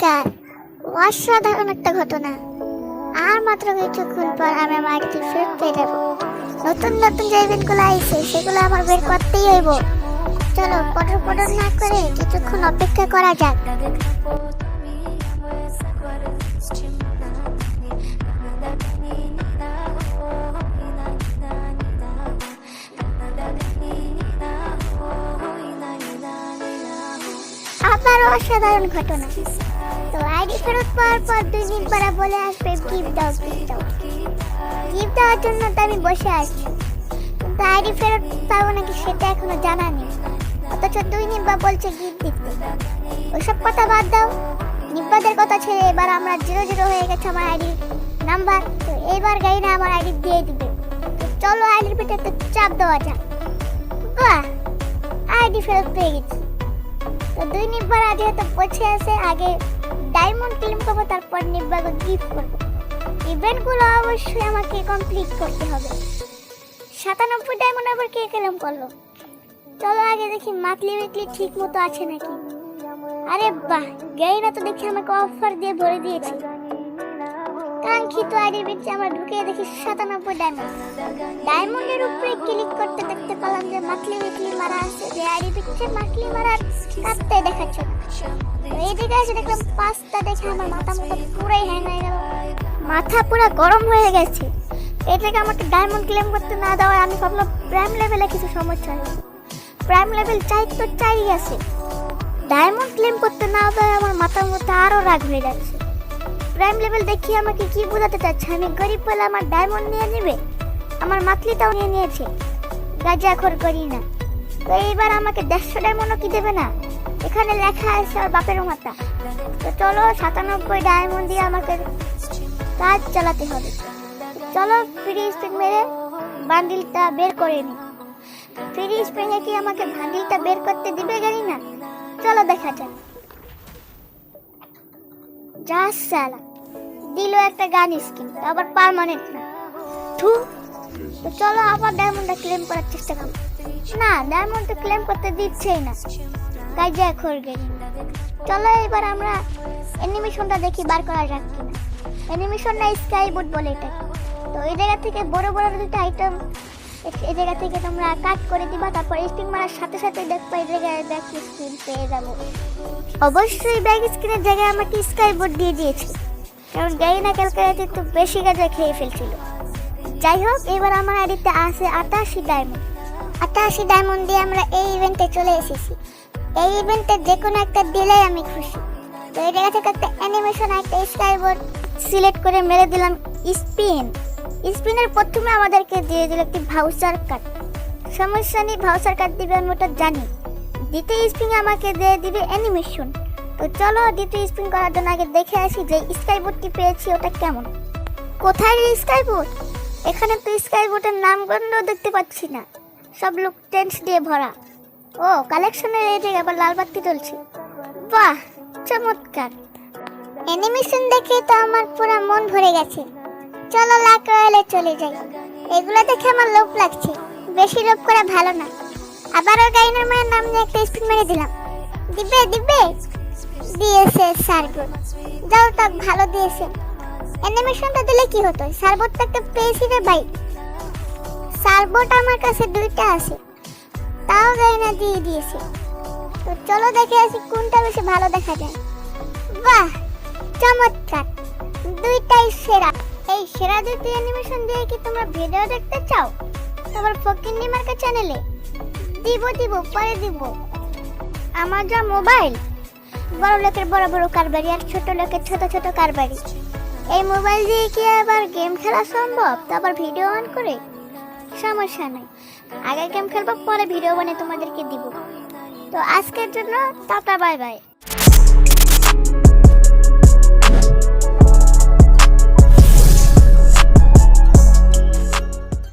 চমৎকার, অসাধারণ একটা ঘটনা। আর মাত্র কিছুক্ষণ পর আমি আমার আইডি ফেরত পেয়ে যাব। নতুন নতুন যে ইভেন্টগুলো আইছে সেগুলো আমার বের করতেই হইব। চলো পটর পটর না করে কিছুক্ষণ অপেক্ষা করা যাক। আবারও অসাধারণ ঘটনা। তো আইডি ফেরত পাওয়ার পর 2 দিন পর বলে আসবে গিফট দাও, গিফট দাও। গিফট দেওয়ার জন্য তো আমি বসে আছি, কিন্তু আইডি ফেরত পাবো নাকি সেটা এখনো জানা নেই। অথচ 2 নিব্বা বলছে গিফট দিতে। ওইসব কথা বাদ দাও, নিব্বাদের কথা ছেড়ে এবার আমরা 0-0 হয়ে গেছে আমার আইডি নাম্বার। তো এইবার গাইনা আমার আইডি দিয়ে দিবে। তো চলো আইডির পিঠে একটা চাপ দেওয়া যাক। বাহ, আইডি ফেরত পেয়ে গেছি। তো 2 নিব্বার আগে তো বসে আছে, আগে ডায়মন্ড ক্লেম করবো, তারপর নিব্বাকে গিফট করবো। ইভেন্টগুলো অবশ্যই আমাকে কমপ্লিট করতে হবে। 97 ডায়মন্ড আবার কে ক্লেম করলো? চলো আগে দেখি মান্থলি উইকলি ঠিক মতো আছে নাকি। আরে বাহ, গাইনা তো দেখি আমাকে অফার দিয়ে ভরে দিয়েছে। কাঙ্ক্ষিত আইডির ভিতরে আমরা ঢুকে দেখি 97 ডায়মন্ড। ডায়মন্ডের উপরে ক্লিক করতে দেখতে পেলাম যে মান্থলি উইকলি মারা আছে, যে আইডির ভিতরে মান্থলি মারার কাটতে দেখাচ্ছে। এইদিকে এসে দেখলাম 5টা দেখে আমার মাথা পুরাই হ্যাং হয়ে গেল, মাথা পুরো গরম হয়ে গেছে। এটাকে আমাকে ডায়মন্ড ক্লেম করতে না দেওয়ায় আমি ভাবলাম প্রাইম লেভেলে কিছু সমস্যা হয়েছে। প্রাইম লেভেল চাই আছে, ডায়মন্ড ক্লেম করতে না দেওয়ায় আমার মাথার মধ্যে আরো রাগ হয়ে যাচ্ছে। প্রাইম লেভেল দেখি আমাকে কি বোঝাতে চাচ্ছে, আমি গরিব বলে আমার ডায়মন্ড নিয়ে নেবে, আমার মাতলিটাও নিয়ে নিয়েছে। গাঁজাখোর করি না। তো এইবার আমাকে 150 ডায়মন্ডও কি দেবে না? এখানে লেখা আছে আর বাপের মাথা। তো চলো 97 ডায়মন্ড দিয়ে আমাকে কাজ চালাতে হবে। চলো ফ্রি স্পিন মেরে বান্ডিলটা বের করে নি। ফ্রি স্পিনে কি আমাকে বান্ডিলটা বের করতে দিবে জানি না। চলো দেখা যাক। যা সালা দিল একটা গান স্কিন, আবার পার্মানেন্ট না। থু। তো চলো আবার ডায়মন্ডটা ক্লেম করার চেষ্টা করি। না, ডায়মন্ডটা ক্লেম করতে দিচ্ছেই না। গাঁজাখোর গেরি। চলো এবার আমরা অ্যানিমেশনটা দেখি বার করা যাক কিনা। অ্যানিমেশন না স্কাই বুট বলে এটা। তো এই জায়গা থেকে বড় বড় দুটো আইটেম এই জায়গা থেকে তোমরা কাট করে দিবা, তারপর স্পিন মারার সাথে সাথে দেখবা এই জায়গায় ব্যাক স্ক্রিন পেয়ে যাবো। অবশ্যই ব্যাক স্ক্রিনের জায়গায় আমাকে স্কাই বুট দিয়ে দিয়েছে, কারণ গাইনা ক্যালকুলেটর একটু বেশি গাঁজা খেয়ে ফেলছিল। যাই হোক, এবার আমার আইডিতে আছে 88 ডায়মন্ড। 88 ডায়মন্ড দিয়ে আমরা এই ইভেন্টে চলে এসেছি। এই ইভেন্টে যে কোনো একটা দিলে আমি খুশি। তো এই জায়গা থেকে একটা অ্যানিমেশন একটা স্কাই বোর্ড সিলেক্ট করে মেরে দিলাম স্পিন। স্পিনের প্রথমে আমাদেরকে দিয়ে দিল একটি ভাউচার কার্ড। সমস্যা নেই, ভাউচার কার্ড দিবে আমি ওটা জানি। দ্বিতীয় স্পিন আমাকে দিয়ে দিবে অ্যানিমেশন। তো চলো দ্বিতীয় স্পিন করার জন্য আগে দেখে আসি যে স্কাই বোর্ডটি পেয়েছি ওটা কেমন। কোথায় স্কাই বোর্ড? এখানে তো স্কাই বোর্ডের নামগন্ধ দেখতে পাচ্ছি না, সব লোক টেন্স দিয়ে ভরা। ও, কালেকশনের এই জায়গায় আবার লাল বাতি জ্বলছে। বাহ, চমৎকার। অ্যানিমেশন দেখে তো আমার পুরো মন ভরে গেছে। চলো লাক রয়্যালে চলে যাই। এগুলো দেখে আমার লোভ লাগছে, বেশি লোভ করা ভালো না। আবারও গাইনার মায়ের নাম নিয়ে একটা স্পিন মেরে দিলাম। দিবে দিয়েছে সার্বোট। যাও তা ভালো দিয়েছে। অ্যানিমেশনটা দিলে কি হতো? সার্বোটটা একটা পেয়েছি রে ভাই। সার্বোট আমার কাছে 2টা আছে, তাও গাইনা দিয়ে দিয়েছে। তো চলো দেখে আসি কোনটা বেশি ভালো দেখা যায়। বাহ, চমৎকার, 2টাই সেরা। এই সেরা 2টি অ্যানিমেশন দিয়ে কি তোমরা ভিডিও দেখতে চাও? তোমার ফকিন্নি মার্কা চ্যানেলে দিব পরে দিব। আমার যা মোবাইল, বড় লোকের বড় বড় কারবারি আর ছোট লোকের ছোট ছোট কারবারি। এই মোবাইল দিয়ে কি আবার গেম খেলা সম্ভব? তো আবার ভিডিও অন করে? সমস্যা নাই, আগে গেম খেলবো, পরে ভিডিও বানিয়ে তোমাদেরকে দিব। তো আজকের জন্য টাটা, বাই বাই।